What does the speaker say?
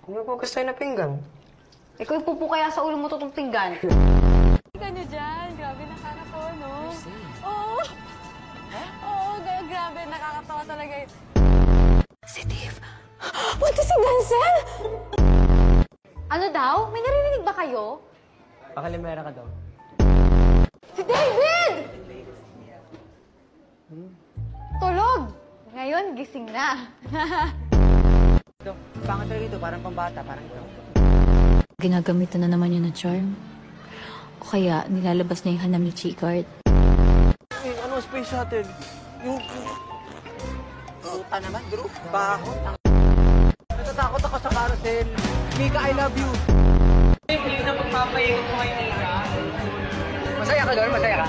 Ano po gusto na pinggan? Ikaw ipupo kaya sa ulo mo to tong pinggan. Ka niyo dyan. Grabe, nakakatawa, no? Oo. Oo, grabe. Nakakatawa talaga yun. Si Dave. Punta si Denzel! Ano daw? May narinig ba kayo? Pakalimera ka daw. Si David! Tulog! Ngayon, gising na. Ito, pangat talaga ito. Parang pambata. Parang ito. Ginagamitan na naman yun ng charm. O kaya, nilalabas niya yung hanam ni Chicard. Ano space shuttle? Yung... Puta naman, bro. Bakot. Natatakot ako sa carousel. Mika, I love you. Hindi na magpapahinga ko ngayon, Mika. Masaya ka doon? Masaya ka?